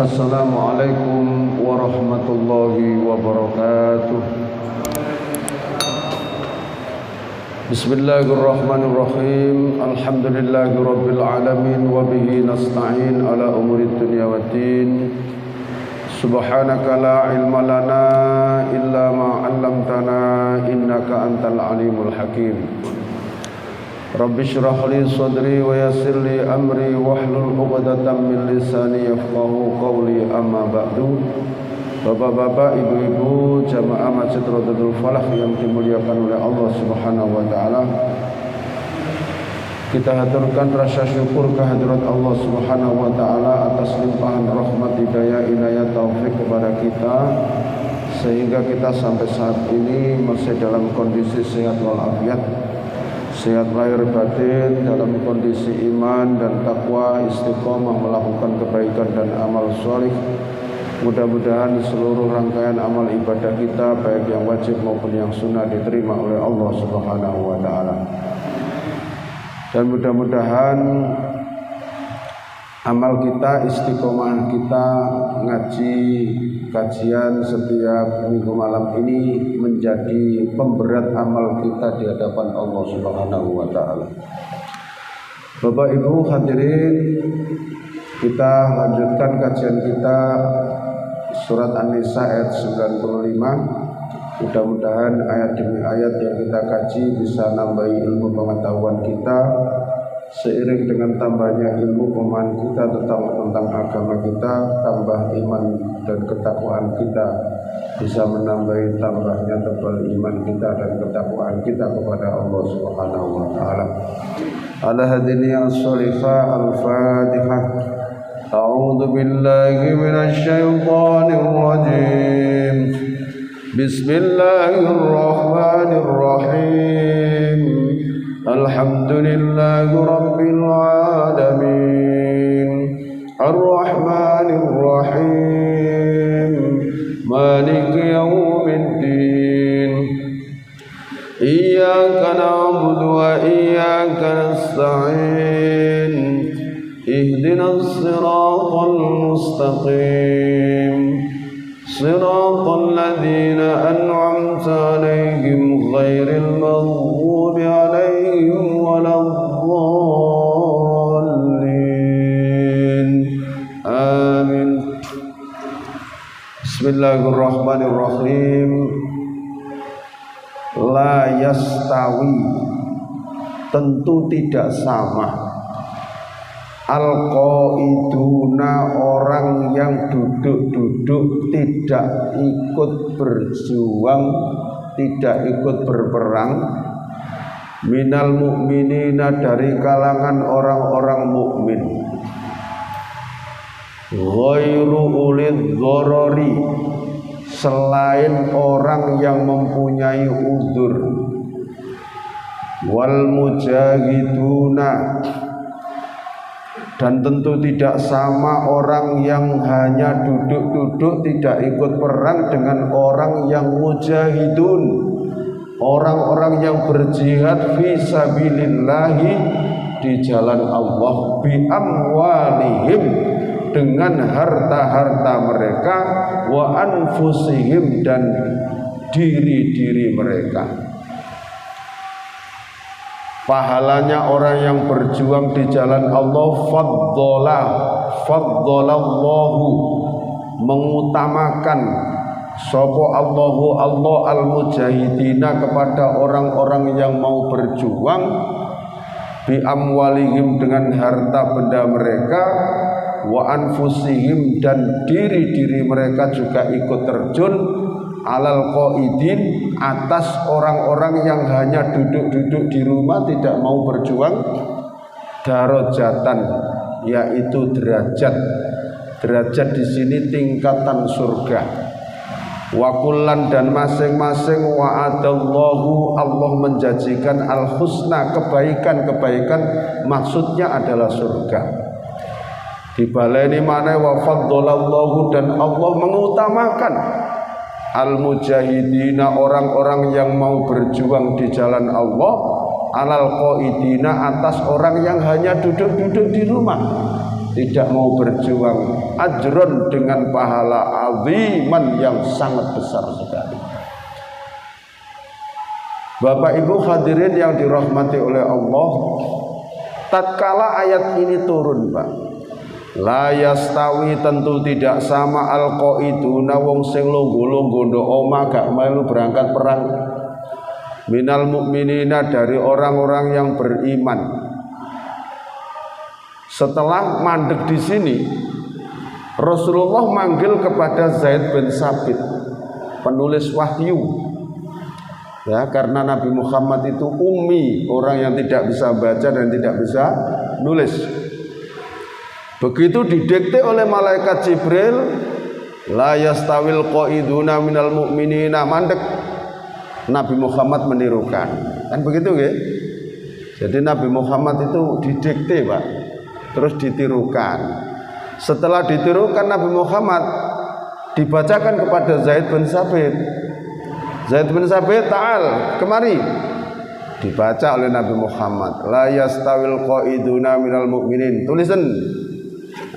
Assalamualaikum warahmatullahi wabarakatuh. Bismillahirrahmanirrahim. Alhamdulillahi rabbil alamin wa bihi nasta'in ala umurid dunya waddin. Subhanaka la ilma lana illa ma 'allamtana innaka antal alimul hakim. Rabbi shrah li sadri wa yassir li amri wahlul 'uqdatam min lisani yafqahu qawli, amma ba'du. Bapak-bapak, ibu-ibu, jamaah Masjid Rodatul Falah yang dimuliakan oleh Allah Subhanahu wa taala. Kita haturkan rasa syukur kehadirat Allah Subhanahu wa taala atas limpahan rahmat, hidayah, inayah, taufik kepada kita sehingga kita sampai saat ini masih dalam kondisi sehat walafiat. Sehat lahir batin, dalam kondisi iman dan takwa, istiqomah melakukan kebaikan dan amal soleh. Mudah-mudahan seluruh rangkaian amal ibadah kita, baik yang wajib maupun yang sunnah, diterima oleh Allah Subhanahu wa taala. Dan mudah-mudahan amal kita, istiqomah kita ngaji kajian setiap minggu malam ini menjadi pemberat amal kita di hadapan Allah Subhanahu wa taala. Bapak Ibu hadirin, kita lanjutkan kajian kita surat An-Nisa ayat 95. Mudah-mudahan ayat demi ayat yang kita kaji bisa nambahi ilmu pengetahuan kita. Seiring dengan tambahnya ilmu pemahaman kita tentang agama kita, tambah iman dan ketakwaan kita, bisa menambah tambahnya tebal iman kita dan ketakwaan kita kepada Allah Subhanahu wa taala. Ala hadini as-salifah al-Fatihah. A'udzu billahi minasy syaithanir rajim. Bismillahirrahmanirrahim. Alhamdulillahi rabbil alamin. Ar-Rahmanir Rahim. Maliki yaumiddin. Iyyaka na'budu wa iyyaka nasta'in. Ihdinas siratal mustaqim. Siratal ladzina an'amta 'alaihim ghairil maghdubi 'alaihim waladdallin. Amin. Bismillahirrahmanirrahim. La yastawi, tentu tidak sama, al-qaiduna, orang yang duduk-duduk tidak ikut berjuang, tidak ikut berperang, minal mu'minina, dari kalangan orang-orang mukmin, ghairu ulid dharari, selain orang yang mempunyai uzur, wal mujahiduna, dan tentu tidak sama orang yang hanya duduk-duduk tidak ikut perang dengan orang yang mujahidun, orang-orang yang berjihad fi sabilillahi, di jalan Allah, bi amwalihim, dengan harta-harta mereka, wa anfusihim, dan diri-diri mereka. Pahalanya orang yang berjuang di jalan Allah, faddalallahu, mengutamakan sapa Allahu Allah al-mujahidina, kepada orang-orang yang mau berjuang, bi amwalihim, dengan harta benda mereka, wa anfusihim, dan diri-diri mereka juga ikut terjun, alal qaidin, atas orang-orang yang hanya duduk-duduk di rumah tidak mau berjuang, darajatan, yaitu derajat. Derajat di sini tingkatan surga. Wa kullan, dan masing-masing, wa'adallahu, Allah menjanjikan al-husna, kebaikan-kebaikan, maksudnya adalah surga. Dibaleni mana wa faddalallahu, dan Allah mengutamakan al-mujahidina, orang-orang yang mau berjuang di jalan Allah, alal qaidina, atas orang yang hanya duduk-duduk di rumah. tidak mau berjuang, ajron dengan pahala aziman yang sangat besar sekali. Bapak Ibu hadirin yang dirahmati oleh Allah, tatkala ayat ini turun, Pak, la yastawi, tentu tidak sama alqaiduna wong sing lungguh-lungguh ndok omah gak melu berangkat perang, minal mukminina, dari orang-orang yang beriman. Setelah mandek di sini, Rasulullah manggil kepada Zaid bin Sabit, penulis wahyu. Ya, karena Nabi Muhammad itu ummi, orang yang tidak bisa baca dan tidak bisa nulis. Begitu didikte oleh malaikat Jibril, la yastawil qaiduna minal mu'minina, mandek. Nabi Muhammad menirukan. Kan begitu nggih? Jadi Nabi Muhammad itu didikte, Pak. Terus ditirukan. Setelah ditirukan Nabi Muhammad dibacakan kepada Zaid bin Sabit. Zaid bin Sabit, ta'al, kemari. Dibaca oleh Nabi Muhammad, la yastawil qaiduna minal mu'minin. Tulisan.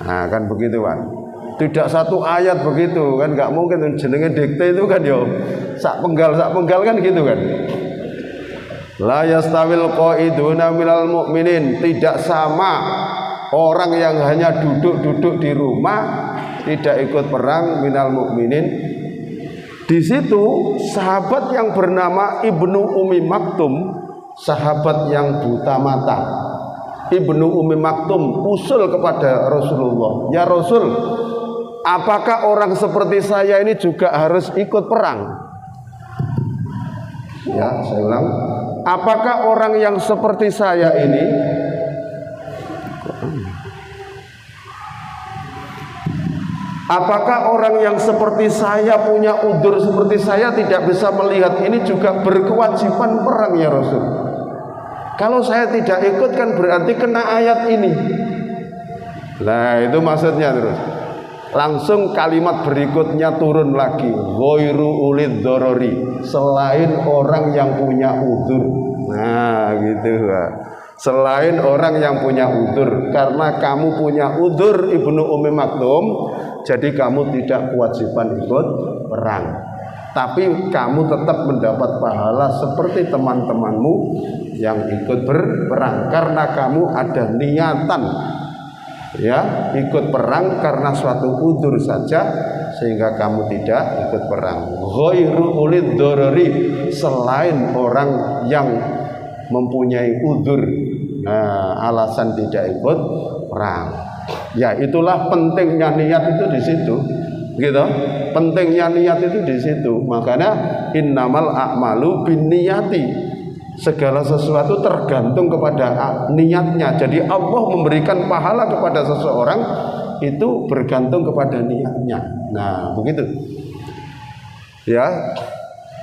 Nah, kan begitu kan. Tidak satu ayat begitu kan, enggak mungkin jenenge dikte itu kan yo. Sak penggal kan gitu kan. La yastawil qaiduna minal mu'minin, tidak sama orang yang hanya duduk-duduk di rumah tidak ikut perang minal mukminin. Di situ sahabat yang bernama Ibnu Ummi Maktum, sahabat yang buta mata, Ibnu Ummi Maktum usul kepada Rasulullah, ya Rasul, apakah orang seperti saya ini juga harus ikut perang? Ya, saya ulang, apakah orang yang seperti saya ini, apakah orang yang seperti saya, punya udzur seperti saya, tidak bisa melihat ini juga berkewajiban perang ya Rasul? Kalau saya tidak ikut kan berarti kena ayat ini. Nah, itu maksudnya. Terus langsung kalimat berikutnya turun lagi, ghairu ulid dzarari, selain orang yang punya udzur. Nah, gitu Pak. Selain orang yang punya udzur, karena kamu punya udzur Ibnu Ummi Maktum, jadi kamu tidak kewajiban ikut perang, tapi kamu tetap mendapat pahala seperti teman-temanmu yang ikut berperang, karena kamu ada niatan ya ikut perang karena suatu udzur saja, sehingga kamu tidak ikut perang. Ghairu ulid dzarari, selain orang yang mempunyai udzur, alasan tidak ikut perang. Ya, itulah pentingnya niat itu di situ, gitu. Pentingnya niat itu di situ. Makanya innamal a'malu binniyati, segala sesuatu tergantung kepada niatnya. Jadi Allah memberikan pahala kepada seseorang itu bergantung kepada niatnya. Nah, begitu. Ya.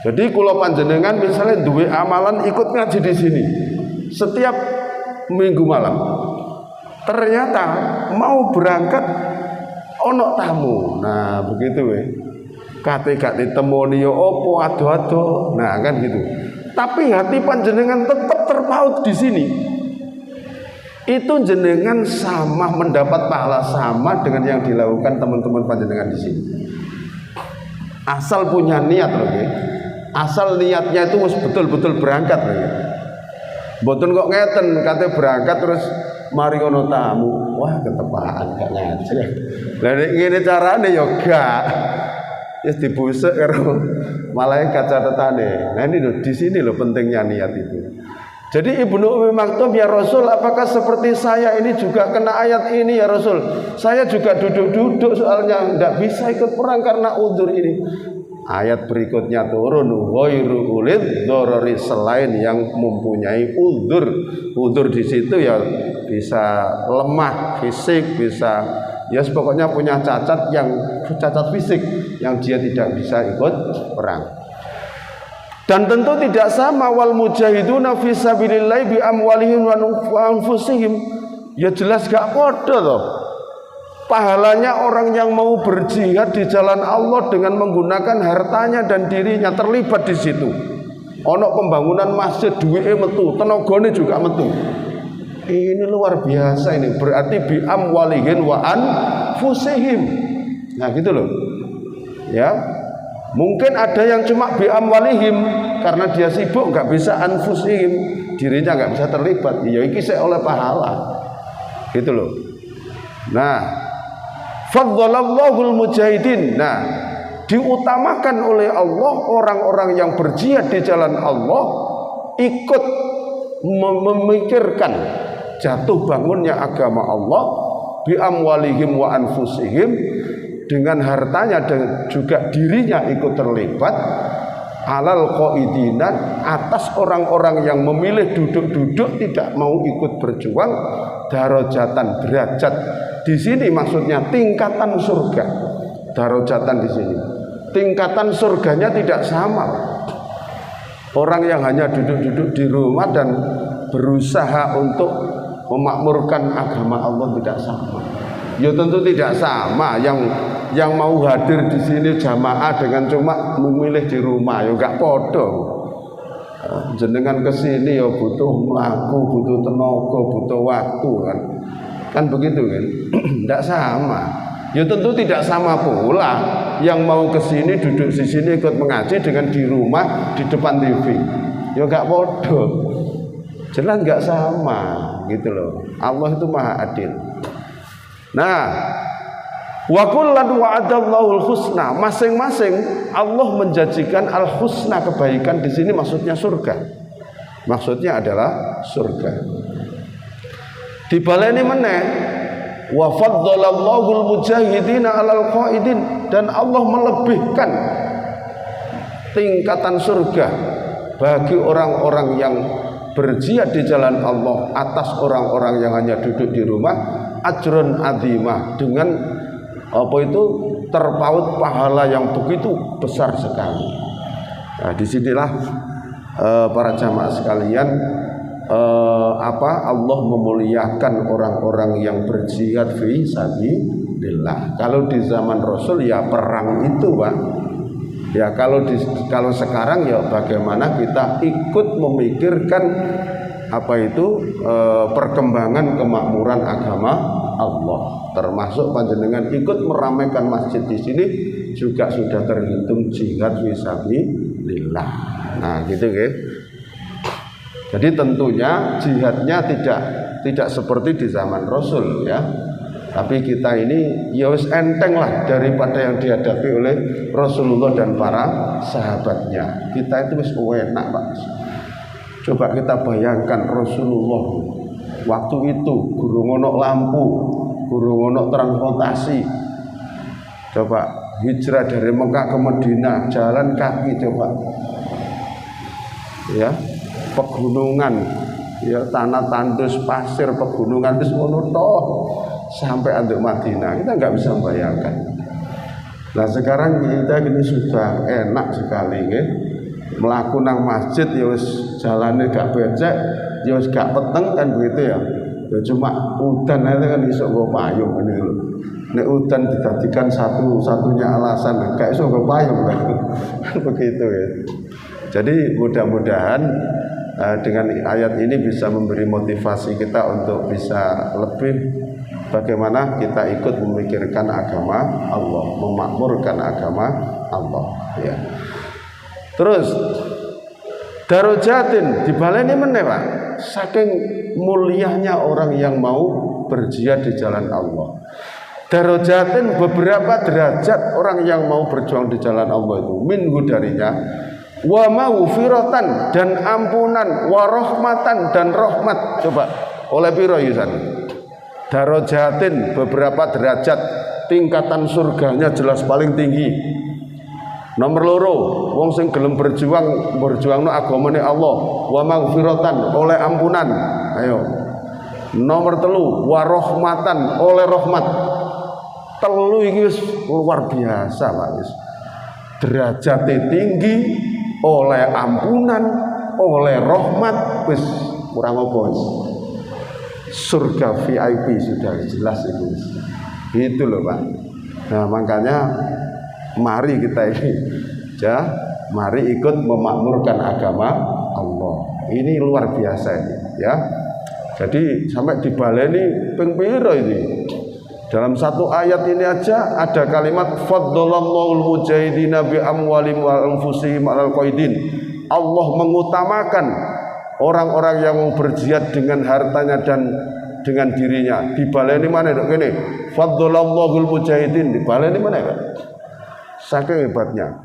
Jadi kalau panjenengan misalnya duwe amalan ikut ngaji di sini setiap minggu malam, ternyata mau berangkat ono tamu. Nah, begitu ya. Kate gak ditemoni yo opo ado-ado. Nah, kan gitu. Tapi hati panjenengan tetap terpaut di sini. Itu jenengan sama mendapat pahala sama dengan yang dilakukan teman-teman panjenengan di sini. Asal punya niat loh ya. Asal niatnya itu betul-betul berangkat loh ya. Mboten kok ngeten kate berangkat terus mari ono tamu, wah ketepaan gak ngaji. Lah nek ngene carane ya gak. Wis dibusek karo malaikat catetane. Nah ini loh, di sini loh pentingnya niat itu. Jadi Ibnu Ummi Maktum, ya Rasul, apakah seperti saya ini juga kena ayat ini ya Rasul? Saya juga duduk-duduk soalnya enggak bisa ikut perang karena udzur ini. Ayat berikutnya turun, ghairu ulid dzarari, selain yang mempunyai udzur. Udzur di situ ya bisa lemah fisik, bisa ya pokoknya punya cacat fisik yang dia tidak bisa ikut perang. Dan tentu tidak sama wal mujahiduna fi sabilillah bi amwalihim wa anfusihim. Ya jelas gak padha toh. Pahalanya orang yang mau berjihad di jalan Allah dengan menggunakan hartanya dan dirinya terlibat di situ. Ono pembangunan masjid duwike metu, tenagane juga metu. Ini luar biasa ini. Berarti bi amwalihim wa anfusihim. Nah gitu loh. Ya. Mungkin ada yang cuma bi amwalihim karena dia sibuk nggak bisa anfusihim, dirinya nggak bisa terlibat. Ya iki sik oleh pahala. Gitu loh. Nah, fadzalallahu mujahidin. Nah, diutamakan oleh Allah orang-orang yang berjihad di jalan Allah ikut memikirkan jatuh bangunnya agama Allah bi amwalihim wa anfusihim, dengan hartanya dan juga dirinya ikut terlibat, alal qaidina, atas orang-orang yang memilih duduk-duduk tidak mau ikut berjuang, darajatan, derajat. Di sini maksudnya tingkatan surga. Darajatan di sini tingkatan surganya tidak sama. Orang yang hanya duduk-duduk di rumah dan berusaha untuk memakmurkan agama Allah tidak sama. Ya tentu tidak sama. Yang mau hadir di sini jamaah dengan cuma memilih di rumah, ya enggak podo. Jenengan kesini ya butuh melaku, butuh tenaga, butuh waktu kan begitu kan? Tidak sama. Ya tentu tidak sama pula yang mau kesini duduk di sini ikut mengaji dengan di rumah di depan TV. Ya enggak podo. Jelas enggak sama gitu loh. Allah itu Maha Adil. Nah, wa kullan wa'adallahu husna, masing-masing Allah menjanjikan al-husna, kebaikan. Di sini maksudnya surga. Maksudnya adalah surga. Dibaleni meneh wa faddalallahu mujahidina 'alal qaidin, dan Allah melebihkan tingkatan surga bagi orang-orang yang berjihad di jalan Allah atas orang-orang yang hanya duduk di rumah, ajrun azimah, dengan apa itu terpaut pahala yang begitu besar sekali. Nah, disinilah para jamaah sekalian, Allah memuliakan orang-orang yang berjihad fi sabilillah. Kalau di zaman Rasul ya perang itu, Pak. Ya kalau sekarang ya bagaimana kita ikut memikirkan perkembangan kemakmuran agama Allah, termasuk panjenengan ikut meramaikan masjid di sini juga sudah terhitung jihad fisabilillah. Nah, gitu kan. Jadi tentunya jihadnya tidak seperti di zaman Rasul ya. Tapi kita ini ya wis enteng lah daripada yang dihadapi oleh Rasulullah dan para sahabatnya. Kita itu wis enak, Pak. Coba kita bayangkan Rasulullah waktu itu gurung ono lampu, gurung ono transportasi. Coba hijrah dari Mekah ke Madinah jalan kaki, coba. Ya, pegunungan, ya tanah tandus, pasir, pegunungan itu semua toh sampai anduk Madinah. Kita nggak bisa membayangkan. Nah sekarang kita ini sudah enak sekali, ya. Melaku nang masjid ya wis jalane gak becek, ya wis gak peteng kan begitu ya. Ya cuma udan aja kan iso nggo payung ngene lho. Nek udan dijadikan satu-satunya alasan gak iso nggo payung kan. Begitu ya. Jadi mudah-mudahan dengan ayat ini bisa memberi motivasi kita untuk bisa lebih bagaimana kita ikut memikirkan agama Allah, memakmurkan agama Allah ya. Terus darajatin dibaleni meneh, Pak. Saking mulianya orang yang mau berjihad di jalan Allah. Darajatin beberapa derajat orang yang mau berjuang di jalan Allah itu minhu darinya, wa maghfiratan dan ampunan, wa rahmatan dan rahmat. Coba oleh piro yusan? Darajatin beberapa derajat, tingkatan surganya jelas paling tinggi. Nomor loro, wong sing gelem berjuangno agamane Allah, wa maghfiratan oleh ampunan. Ayo. Nomor telu, wa rahmatan oleh rahmat. Telu iki wis luar biasa, Pak. Derajate tinggi, oleh ampunan, oleh rahmat, wis kurang apa wis. Surga VIP sudah jelas itu. Gitu loh, Pak. Nah, makanya mari kita ini mari ikut memakmurkan agama Allah. Ini luar biasa ini ya. Jadi sampai dibaleni ping pira ini. Dalam satu ayat ini aja ada kalimat faddalallahu mujahidina bi amwalihim wa anfusihim 'alal qaidin. Allah mengutamakan orang-orang yang mau berjihad dengan hartanya dan dengan dirinya. Dibaleni mana dok ini? Faddalallahu mujahidin dibaleni mana kan? Saking hebatnya.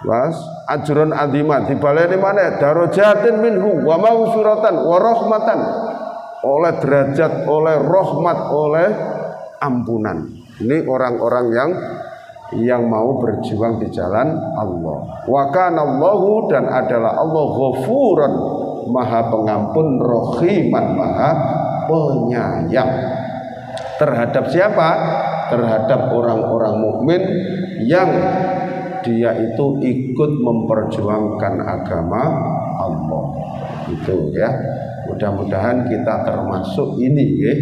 Was ajrun azimat dibaleni mana? Darajatin minhu wa maghfiratan wa rahmatan. Oleh derajat, oleh rahmat, oleh ampunan. Ini orang-orang yang mau berjuang di jalan Allah. Wa kana Allahu dan adalah Allah Ghafuran, Maha Pengampun, Rahiman, Maha Penyayang. Terhadap siapa? Terhadap orang-orang mukmin yang dia itu ikut memperjuangkan agama Allah. Itu ya. Mudah-mudahan kita termasuk ini ya.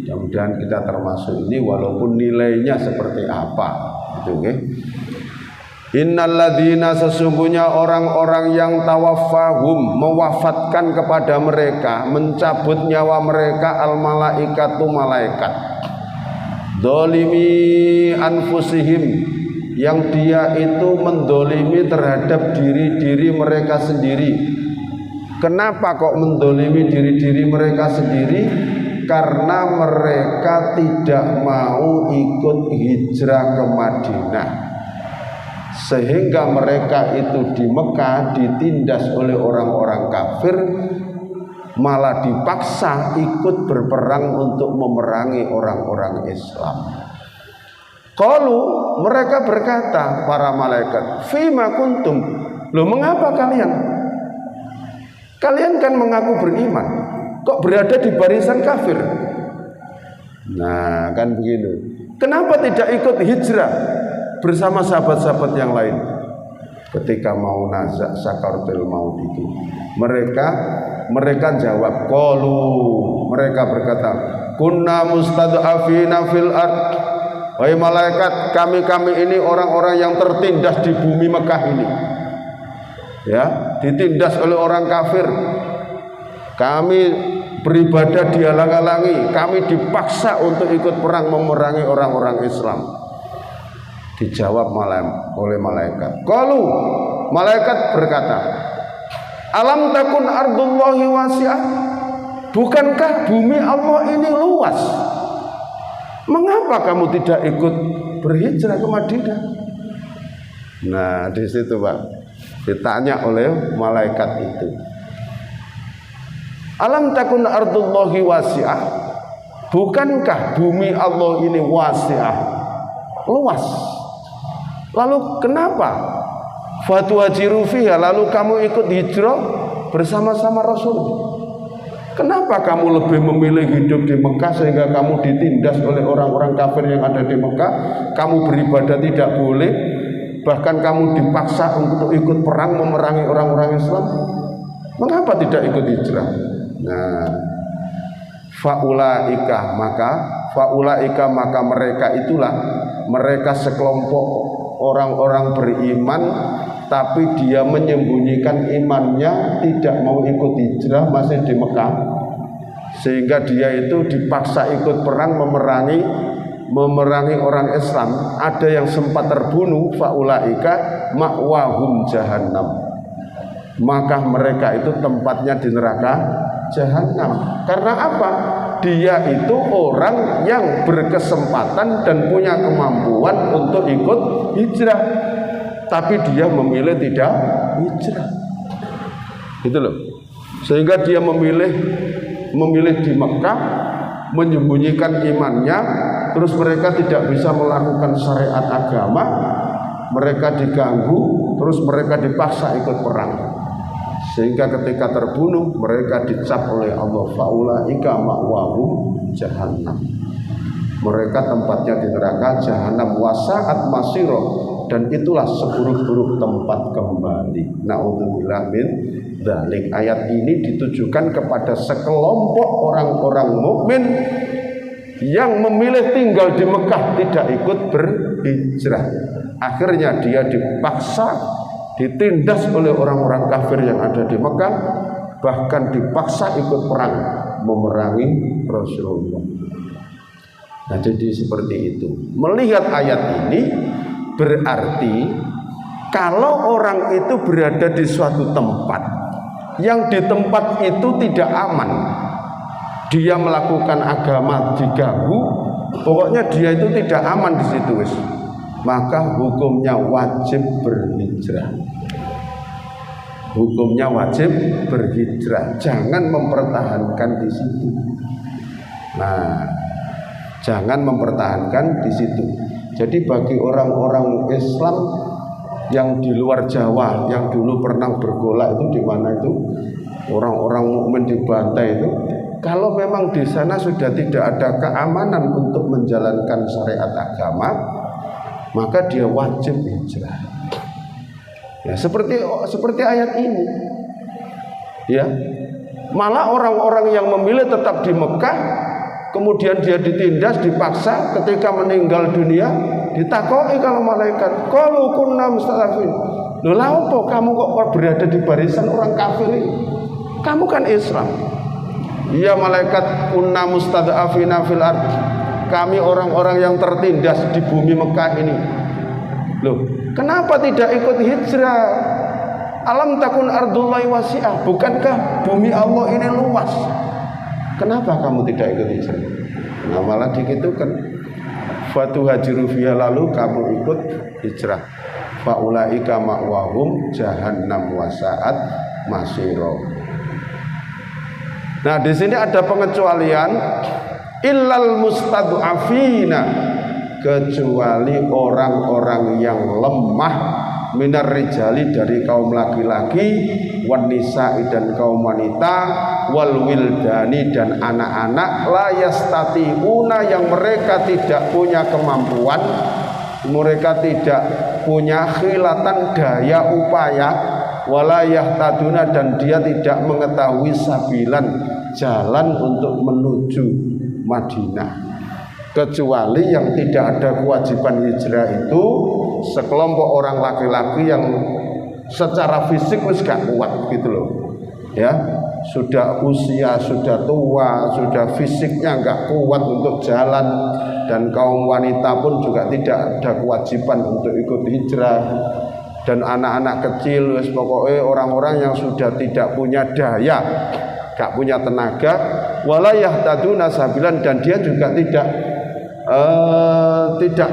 Mudah-mudahan kita termasuk ini walaupun nilainya seperti apa gitu ya. Innalladzina sesungguhnya orang-orang yang tawaffahum mewafatkan kepada mereka, mencabut nyawa mereka al malaikatu malaikat. Dolimi anfusihim yang dia itu mendolimi terhadap diri-diri mereka sendiri. Kenapa kok mendolimi diri-diri mereka sendiri? Karena mereka tidak mau ikut hijrah ke Madinah, sehingga mereka itu di Mekah ditindas oleh orang-orang kafir, malah dipaksa ikut berperang untuk memerangi orang-orang Islam. Qalu mereka berkata para malaikat, fima kuntum, loh mengapa kalian? Kalian kan mengaku beriman, kok berada di barisan kafir? Nah kan begitu. Kenapa tidak ikut hijrah bersama sahabat-sahabat yang lain? Ketika mau nazak sakaratul maut itu, mereka jawab, qalu, mereka berkata, kunna mustad'afina fil ard. Wahai malaikat, kami ini orang-orang yang tertindas di bumi Mekah ini. Ya, ditindas oleh orang kafir. Kami beribadah dihalang-halangi, kami dipaksa untuk ikut perang memerangi orang-orang Islam. Dijawab oleh malaikat. Qalu, malaikat berkata, alam takun ardullahi wasi'ah? Bukankah bumi Allah ini luas? Mengapa kamu tidak ikut berhijrah ke Madinah? Nah, di situ Pak, ditanya oleh malaikat itu. Alam takun ardullahi wasi'ah? Bukankah bumi Allah ini wasi'ah, luas? Lalu kenapa fatuhajiru fiha, lalu kamu ikut hijrah bersama-sama Rasul? Kenapa kamu lebih memilih hidup di Mekah sehingga kamu ditindas oleh orang-orang kafir yang ada di Mekah? Kamu beribadah tidak boleh, bahkan kamu dipaksa untuk ikut perang memerangi orang-orang Islam. Mengapa tidak ikut hijrah? Nah, faulaika maka mereka itulah, mereka sekelompok orang-orang beriman, tapi dia menyembunyikan imannya, tidak mau ikut hijrah, masih di Mekah, sehingga dia itu dipaksa ikut perang memerangi orang Islam. Ada yang sempat terbunuh, faulaika ma'wahum jahannam, maka mereka itu tempatnya di neraka jahanam. Karena apa? Dia itu orang yang berkesempatan dan punya kemampuan untuk ikut hijrah, tapi dia memilih tidak hijrah. Gitu loh. Sehingga dia memilih di Mekah, menyembunyikan imannya, terus mereka tidak bisa melakukan syariat agama, mereka diganggu, terus mereka dipaksa ikut perang. Sehingga ketika terbunuh mereka dicap oleh Allah, faulaika ma'wahum jahannam, mereka tempatnya di neraka jahanam, wasaat masiro, dan itulah seburuk-buruk tempat kembali. Na'udzubillah min dzalik. Ayat ini ditujukan kepada sekelompok orang-orang mukmin yang memilih tinggal di Mekah, tidak ikut berhijrah. Akhirnya dia dipaksa, ditindas oleh orang-orang kafir yang ada di Mekah, bahkan dipaksa ikut perang memerangi Rasulullah. Nah, jadi seperti itu. Melihat ayat ini berarti kalau orang itu berada di suatu tempat yang di tempat itu tidak aman, dia melakukan agama diganggu, pokoknya dia itu tidak aman di situ, maka hukumnya wajib berhijrah. Hukumnya wajib berhijrah, jangan mempertahankan di situ. Nah, jangan mempertahankan di situ. Jadi bagi orang-orang Islam yang di luar Jawa, yang dulu pernah bergolak itu di mana itu orang-orang mukmin dibantai itu, kalau memang di sana sudah tidak ada keamanan untuk menjalankan syariat agama, maka dia wajib hijrah. Ya, seperti ayat ini. Ya. Malah orang-orang yang memilih tetap di Mekah, kemudian dia ditindas, dipaksa, ketika meninggal dunia ditakoi kalau malaikat, qalu kunna mustadafin. Lho lha opo kamu kok berada di barisan orang kafir ini? Kamu kan Islam. Iya malaikat, kunna mustadafina fil ard. Kami orang-orang yang tertindas di bumi Mekah ini. Loh, kenapa tidak ikut hijrah? Alam takun ardullahi wasi'ah. Bukankah bumi Allah ini luas? Kenapa kamu tidak ikut hijrah? Nah, malah dikitukan fatuhajiru fiha, lalu kamu ikut hijrah. Faulaika ma'wahum jahannam wasa'at masiro. Nah, di sini ada pengecualian illal mustad'afina, kecuali orang-orang yang lemah minar rijali, dari kaum laki-laki, wan nisa'i dan kaum wanita, wal wildani dan anak-anak, la yastati'una, yang mereka tidak punya kemampuan, mereka tidak punya khilatan, daya upaya, wala yahtaduna, dan dia tidak mengetahui sabilan, jalan untuk menuju Madinah. Kecuali yang tidak ada kewajiban hijrah itu sekelompok orang laki-laki yang secara fisik wis gak kuat gitu loh. Ya, sudah usia, sudah tua, sudah fisiknya gak kuat untuk jalan, dan kaum wanita pun juga tidak ada kewajiban untuk ikut hijrah, dan anak-anak kecil wis pokoknya orang-orang yang sudah tidak punya daya, gak punya tenaga, wala yahtaduna sabilan, dan dia juga tidak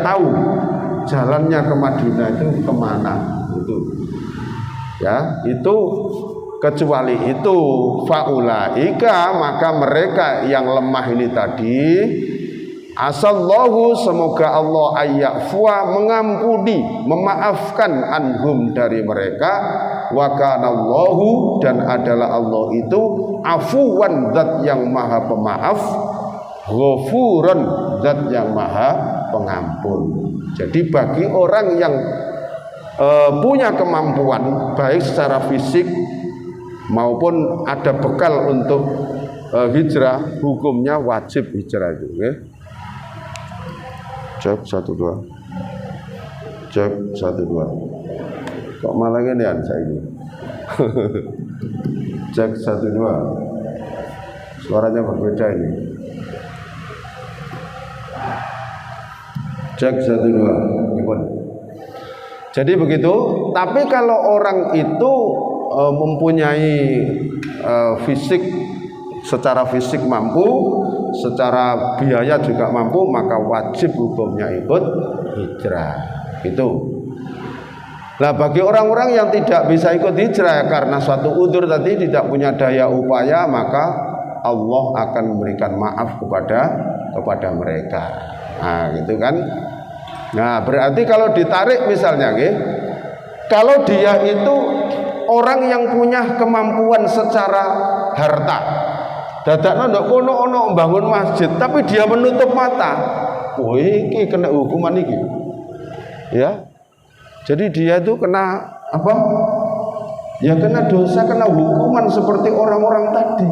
tahu jalannya ke Madinah itu kemana itu. Ya, itu kecuali itu faulaika, maka mereka yang lemah ini tadi, asallahu, semoga Allah ayyafwa, mengampuni, memaafkan, anhum, dari mereka, wa kanallahu, dan adalah Allah itu afuwan, zat yang maha pemaaf, ghafuran, zat yang maha pengampun. Jadi bagi orang yang punya kemampuan baik secara fisik maupun ada bekal untuk hijrah, hukumnya wajib hijrah itu. Okay? Cek 1 2. Cek 1 2. Kok malah gini ya saya ini? Cek 1 2. Suaranya berbeda ini. Cek 1 2. Jadi begitu. Tapi kalau orang itu mempunyai fisik, secara fisik mampu, secara biaya juga mampu, maka wajib hukumnya ikut hijrah. Itu. Nah, bagi orang-orang yang tidak bisa ikut hijrah karena suatu udzur tadi, tidak punya daya upaya, maka Allah akan memberikan maaf kepada mereka. Nah, gitu kan. Nah, berarti kalau ditarik misalnya, kalau dia itu orang yang punya kemampuan secara harta, dadakno ndok kono ono bangun masjid, tapi dia menutup mata, iki kena hukuman iki. Ya. Jadi dia itu kena apa? Ya kena dosa, kena hukuman seperti orang-orang tadi.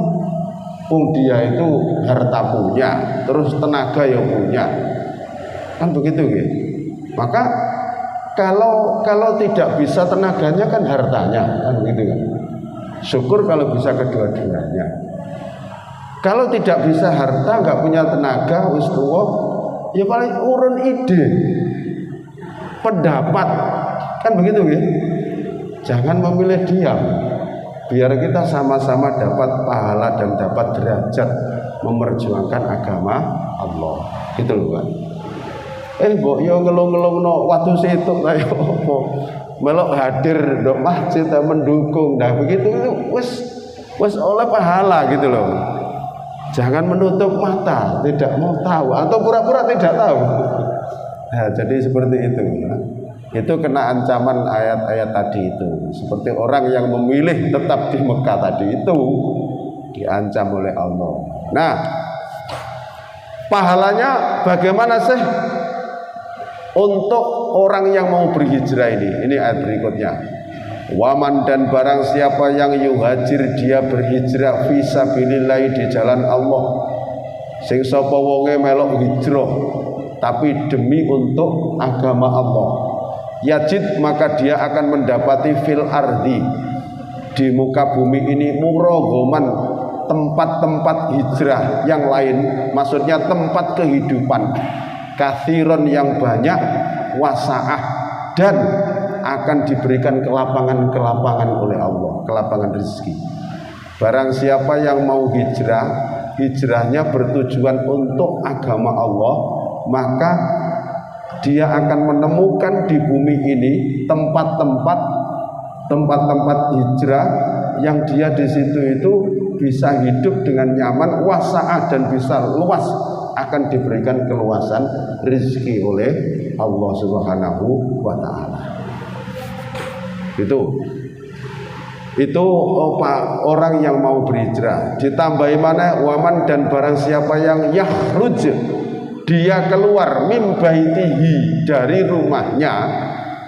Dia itu harta punya, terus tenaga yang punya. Kan begitu gitu. Maka kalau tidak bisa tenaganya kan hartanya, kan begitu kan. Syukur kalau bisa kedua-duanya. Kalau tidak bisa harta, nggak punya tenaga, wis tuwa, ya paling urun ide, pendapat, kan begitu ya. Jangan memilih diam, biar kita sama-sama dapat pahala dan dapat derajat memperjuangkan agama Allah. Gitu loh Pak. Mbok yo ngelung-ngelungno waktu situ kaya apa? Melok hadir ndok masjid mendukung. Nah, begitu itu wis oleh pahala gitu loh. Jangan menutup mata, tidak mau tahu atau pura-pura tidak tahu. Nah, jadi seperti itu. Itu kena ancaman ayat-ayat tadi itu. Seperti orang yang memilih tetap di Mekah tadi itu diancam oleh Allah. Nah, pahalanya bagaimana sih untuk orang yang mau berhijrah ini? Ini ayat berikutnya. Waman dan barang siapa yang yuhajir, dia berhijrah fisabilillah di jalan Allah. Sing sapa wonge melok hijrah tapi demi untuk agama Allah. Yajid, maka dia akan mendapati fil ardi, di muka bumi ini, muragoman, tempat-tempat hijrah yang lain, maksudnya tempat kehidupan, kathiron yang banyak, wasaah, dan akan diberikan kelapangan-kelapangan oleh Allah, kelapangan rezeki. Barang siapa yang mau hijrah, hijrahnya bertujuan untuk agama Allah, maka dia akan menemukan di bumi ini tempat-tempat hijrah yang dia di situ itu bisa hidup dengan nyaman, wasaah, dan bisa luas, akan diberikan keluasan rezeki oleh Allah Subhanahu wa taala. Itu orang yang mau berhijrah. Ditambahi mana? Waman dan barang siapa yang yakhruj, dia keluar min baitihi, dari rumahnya,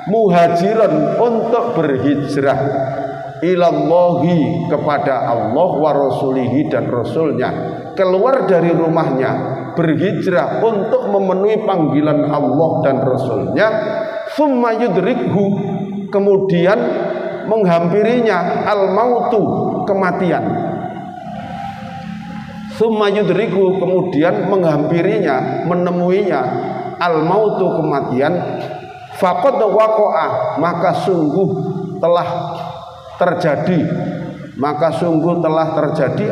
muhajiron, untuk berhijrah, ilallahi, kepada Allah, wa rasulihi, dan rasulnya. Keluar dari rumahnya, berhijrah untuk memenuhi panggilan Allah dan rasulnya. Summa yudrikhu, kemudian menghampirinya al-mautu, kematian. Summa yudrikhu, kemudian menghampirinya, menemuinya al-mautu, kematian. Faqad waqa'a, maka sungguh telah terjadi,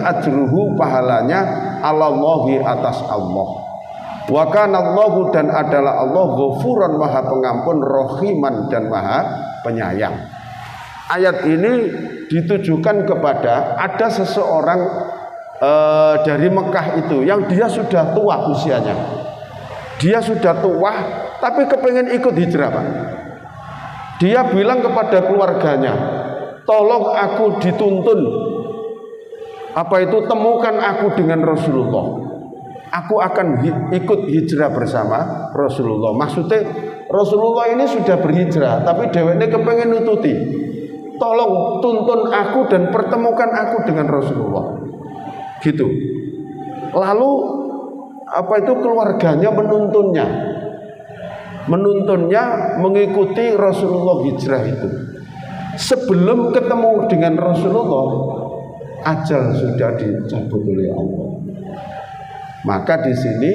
ajruhu, pahalanya, alallahi, atas Allah. Wa kana Allahu, dan adalah Allah, ghafuran, maha pengampun, rahiman, dan maha penyayang. Ayat ini ditujukan kepada ada seseorang dari Mekah itu yang dia sudah tua usianya. Dia sudah tua tapi kepengen ikut hijrah, Pak. Dia bilang kepada keluarganya, tolong aku dituntun, temukan aku dengan Rasulullah. Aku akan ikut hijrah bersama Rasulullah. Maksudnya Rasulullah ini sudah berhijrah, tapi dheweke kepengen nututi. Tolong tuntun aku dan pertemukan aku dengan Rasulullah. Gitu. Lalu keluarganya menuntunnya mengikuti Rasulullah hijrah itu. Sebelum ketemu dengan Rasulullah, ajal sudah dicabut oleh Allah. Maka di sini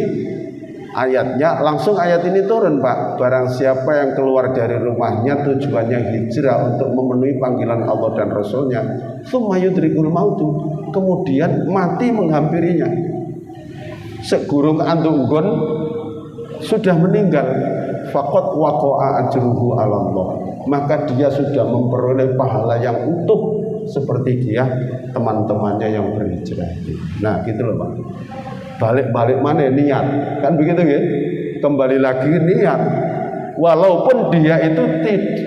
ayatnya, langsung ayat ini turun, Pak. Barang siapa yang keluar dari rumahnya tujuannya hijrah untuk memenuhi panggilan Allah dan Rasulnya, tsumma yudrikul mautu, kemudian mati menghampirinya. Segurung antunggon sudah meninggal, faqad waqa'a ajruhu 'ala Allah, maka dia sudah memperoleh pahala yang utuh seperti dia teman-temannya yang berhijrah itu. Nah, gitu loh, Pak. Balik-balik mana niat, kan begitu ya? Kembali lagi niat. Walaupun dia itu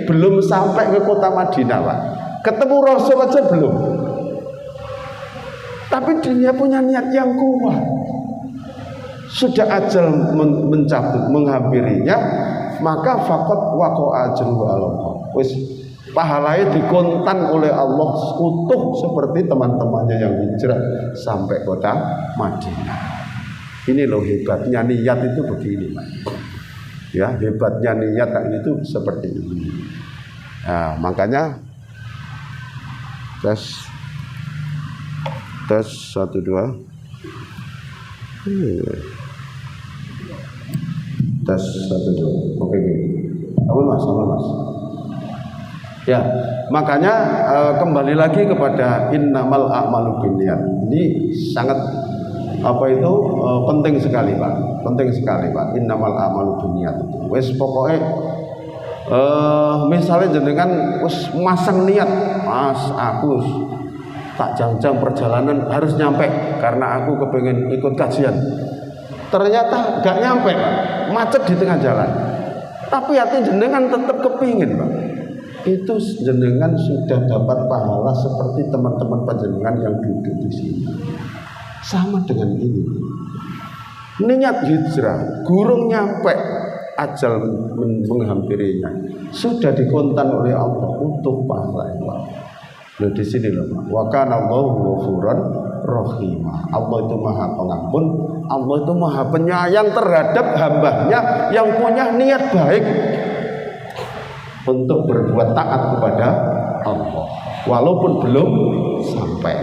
belum sampai ke kota Madinah, Pak. Ketemu Rasul aja belum. Tapi dia punya niat yang kuat. Sudah ajal mencabut, menghampirinya, maka faqad waqa'a ajruhu 'ala Allah. Wis pahalanya dikontan oleh Allah utuh seperti teman-temannya yang hijrah sampai kota Madinah. Ini loh hebatnya niat itu begini, Pak. Ya, hebatnya niat itu seperti ini. Nah, makanya tes 1 2 Tes 1 2. Oke. Aman Mas. Ya, makanya kembali lagi kepada innamal a'malu binniyat. Ini sangat penting sekali Pak. Innamal a'malu binniyat. Wes pokoknya misalnya jenengan wis masang niat, Mas aku tak jang-jang perjalanan harus nyampe karena aku kepengen ikut kajian. Ternyata gak nyampe Pak, macet di tengah jalan. Tapi hati jenengan tetap kepingin Pak. Itu jenengan sudah dapat pahala seperti teman-teman panjenengan yang duduk di sini. Sama dengan ini. Niat hijrah, gurung nyampe, ajal menghampirinya, sudah dikontan oleh Allah untuk pahala itu. Loh di sini loh, wa kana Allahu ghafuran rahima. Allah itu Maha Pengampun, Allah itu Maha Penyayang terhadap hambanya yang punya niat baik untuk berbuat taat kepada Allah walaupun belum sampai.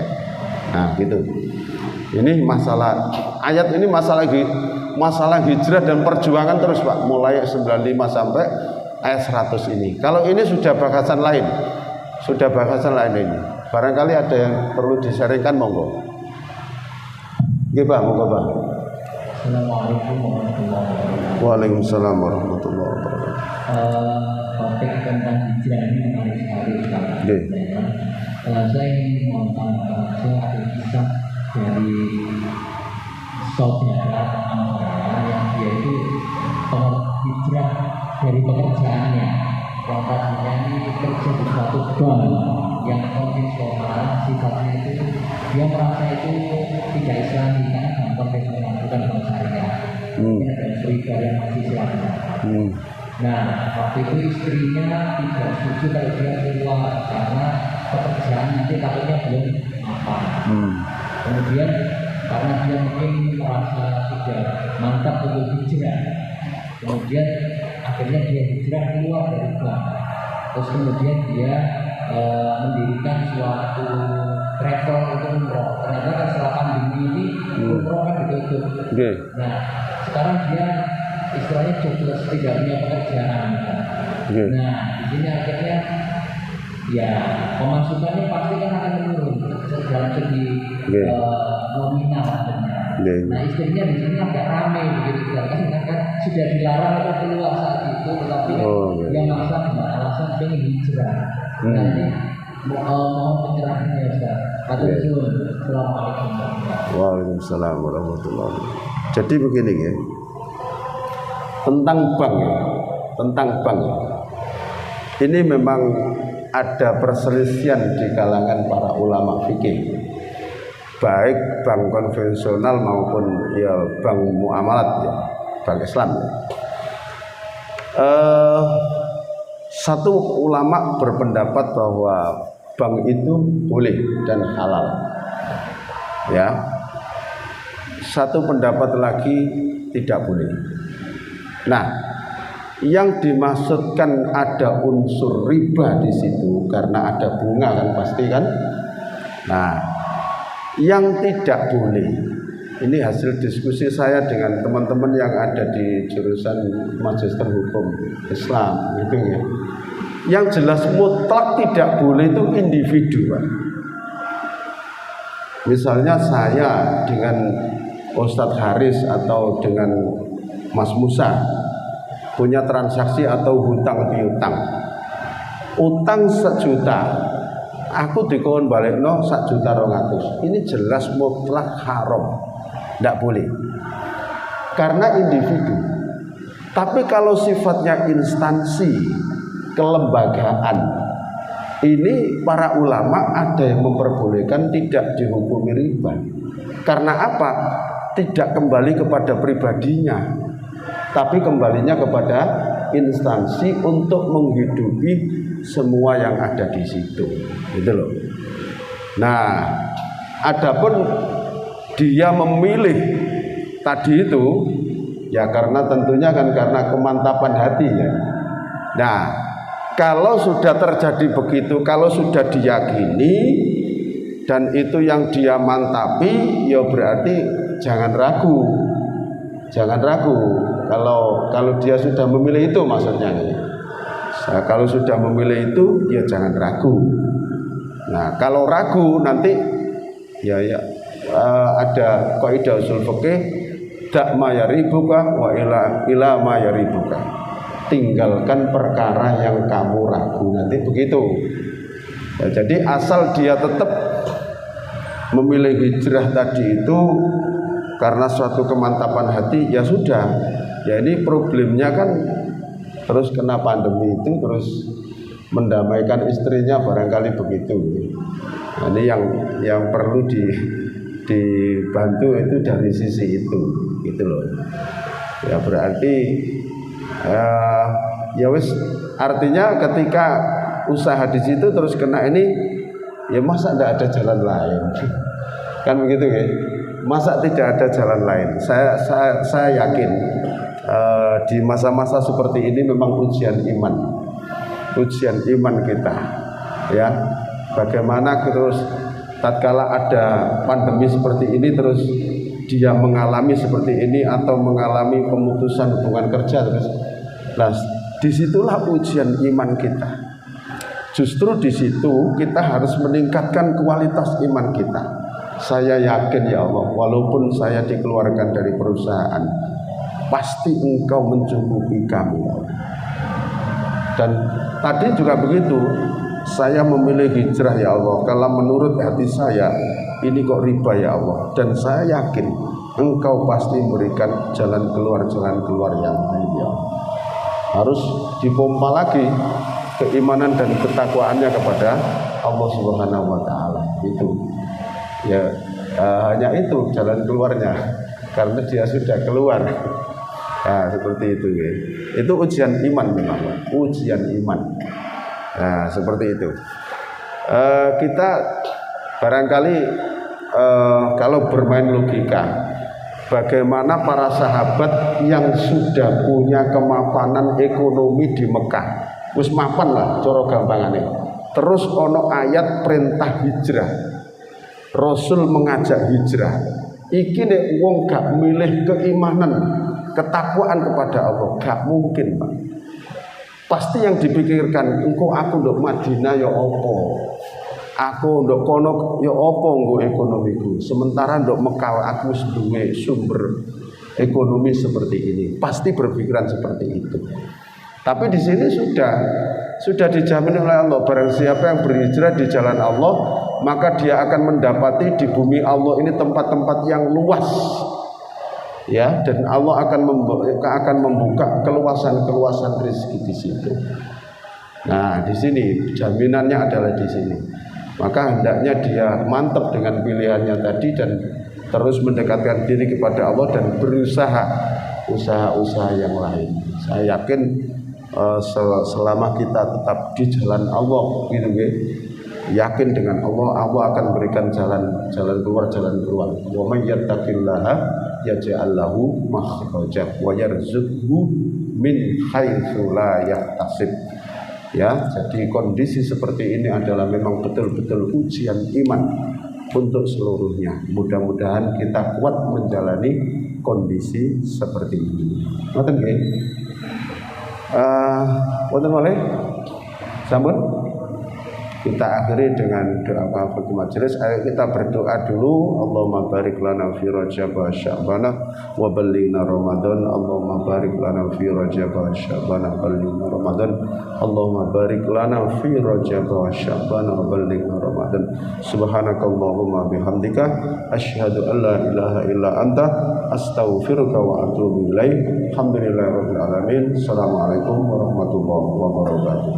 Nah gitu. Ini masalah ayat ini masalah hijrah dan perjuangan terus Pak, mulai 95 sampai ayat 100 ini. Kalau ini sudah bahasan lain ini. Barangkali ada yang perlu disaringkan, monggo. Nggih Pak, monggo Pak. Assalamualaikum warahmatullahi wabarakatuh. Waalaikumsalam warahmatullahi wabarakatuh. Topik tentang hijrah ini menarik sekali Ustaz. Saya ingin mengatakan ada kisah dari saudara teman saya yang dia itu hijrah dari pekerjaannya. Yang tadinya ini kerja di suatu bank yang konvensional, sifatnya itu dia merasa itu tidak Islami karena bank konvensional bukan bank syariah. Ini ada seriga yang masih Islam. Nah, waktu itu istrinya tidak setuju kalau dia keluar karena pekerjaan nanti takutnya belum apa. Kemudian karena dia mungkin merasa sudah mantap untuk hijrah, kemudian akhirnya dia hijrah keluar dari bank. Terus kemudian dia mendirikan suatu travel untuk umroh. Ternyata kan setelah pandemi ini umroh kan ditutup. Nah, sekarang dia istilahnya jobless, tidak punya pekerjaan. Nah, di sini akhirnya ya pemasukannya pasti kan akan menurun dalam segi nominal akhirnya. Nah, istrinya di sini agak ramai begitu karena kan sudah dilarang untuk keluar saat itu, tetapi yang maksa dengan alasan pengen hijrah. Nah, ini mohon pencerahannya ya Ustaz. Assalamualaikum. Waalaikumsalam warahmatullahi wabarakatuh. Jadi begini ya. Tentang bank. Ini memang ada perselisihan di kalangan para ulama fikih, baik bank konvensional maupun ya bank muamalat ya, bank Islam. Satu ulama berpendapat bahwa bank itu boleh dan halal. Ya. Satu pendapat lagi tidak boleh. Nah, yang dimaksudkan ada unsur riba di situ karena ada bunga kan pasti kan. Nah, yang tidak boleh, ini hasil diskusi saya dengan teman-teman yang ada di jurusan Magister Hukum Islam gitu ya. Yang jelas mutlak tidak boleh itu individu Pak. Misalnya saya dengan Ustadz Haris atau dengan Mas Musa punya transaksi atau hutang piutang. Utang 1 juta, aku dikon balikno 1.200.000. Ini jelas mutlak haram, tidak boleh. Karena individu. Tapi kalau sifatnya instansi, kelembagaan, ini para ulama ada yang memperbolehkan tidak dihukumi riba. Karena apa? Tidak kembali kepada pribadinya, tapi kembalinya kepada instansi untuk menghidupi semua yang ada di situ, gitu loh. Nah, adapun dia memilih tadi itu, ya karena tentunya kan karena kemantapan hatinya. Nah, kalau sudah terjadi begitu, kalau sudah diyakini dan itu yang dia mantapi, ya berarti jangan ragu. Jangan ragu kalau dia sudah memilih itu maksudnya. Nah, kalau sudah memilih itu ya jangan ragu. Nah, kalau ragu nanti ada kaidah usul fikih dak ma yaribuka wa ila ma yaribuka. Tinggalkan perkara yang kamu ragu, nanti begitu. Ya, jadi asal dia tetap memilih hijrah tadi itu karena suatu kemantapan hati, ya sudah. Ya ini problemnya kan terus kena pandemi itu, terus mendamaikan istrinya barangkali begitu. Nah, ini yang perlu dibantu itu dari sisi itu, gitu loh. Ya berarti ya wis, artinya ketika usaha di situ terus kena ini, ya masa tidak ada jalan lain? Kan begitu ya? Masa tidak ada jalan lain? Saya yakin di masa-masa seperti ini memang ujian iman kita, ya. Bagaimana terus tatkala ada pandemi seperti ini terus dia mengalami seperti ini atau mengalami pemutusan hubungan kerja terus, nah disitulah ujian iman kita. Justru di situ kita harus meningkatkan kualitas iman kita. Saya yakin ya Allah, walaupun saya dikeluarkan dari perusahaan, pasti Engkau mencukupi kami ya Allah. Dan tadi juga begitu, saya memilih hijrah ya Allah. Kalau menurut hati saya ini kok riba ya Allah, dan saya yakin Engkau pasti memberikan jalan keluar yang lain ya Allah. Harus dipompa lagi keimanan dan ketakwaannya kepada Allah Subhanahu wa taala. Itu ya, hanya itu jalan keluarnya, karena dia sudah keluar. Nah, seperti itu ya. Itu ujian iman memang, ujian iman. Nah, seperti itu. Kita barangkali kalau bermain logika, bagaimana para sahabat yang sudah punya kemapanan ekonomi di Mekah, wis mapan lah cara gampangane. Terus ono ayat perintah hijrah, Rasul mengajak hijrah. Iki nek wong gak milih keimanan, ketakwaan kepada Allah, gak mungkin, Pak. Pasti yang dipikirkan, engko aku ndok Madinah ya apa? Aku ndok kono ya apa nggo ekonomiku? Sementara ndok Mekah aku wis duwe sumber ekonomi seperti ini. Pasti berpikiran seperti itu. Tapi di sini sudah dijamin oleh Allah, barang siapa yang berhijrah di jalan Allah, maka dia akan mendapati di bumi Allah ini tempat-tempat yang luas. Ya, dan Allah akan membuka keluasan rezeki di situ. Nah, di sini jaminannya adalah di sini. Maka hendaknya dia mantap dengan pilihannya tadi dan terus mendekatkan diri kepada Allah dan berusaha usaha-usaha yang lain. Saya yakin selama kita tetap di jalan Allah, gitu ya, yakin dengan Allah akan berikan jalan keluar. Wa may yattaqillaha yaj'al lahu makhraja wa yarzuqhu min haitsu la yahtasib. Ya, jadi kondisi seperti ini adalah memang betul-betul ujian iman untuk seluruhnya. Mudah-mudahan kita kuat menjalani kondisi seperti ini. Ngoten nggih? Wonten malih? Sampun? Kita akhiri dengan doa kafaratul majelis. Ayo kita berdoa dulu. Allahumma barik lana fi Rajab wa Sya'ban wa ballighna Ramadan. Allahumma barik lana fi Rajab wa Sya'ban wa ballighna Ramadan. Allahumma barik lana fi Rajab wa Sya'ban wa ballighna Ramadan. Subhanakallahumma bihamdika asyhadu an la ilaha illa anta astaghfiruka wa atubu ilaik. Alhamdulillahirabbil alamin. Assalamualaikum warahmatullahi wabarakatuh.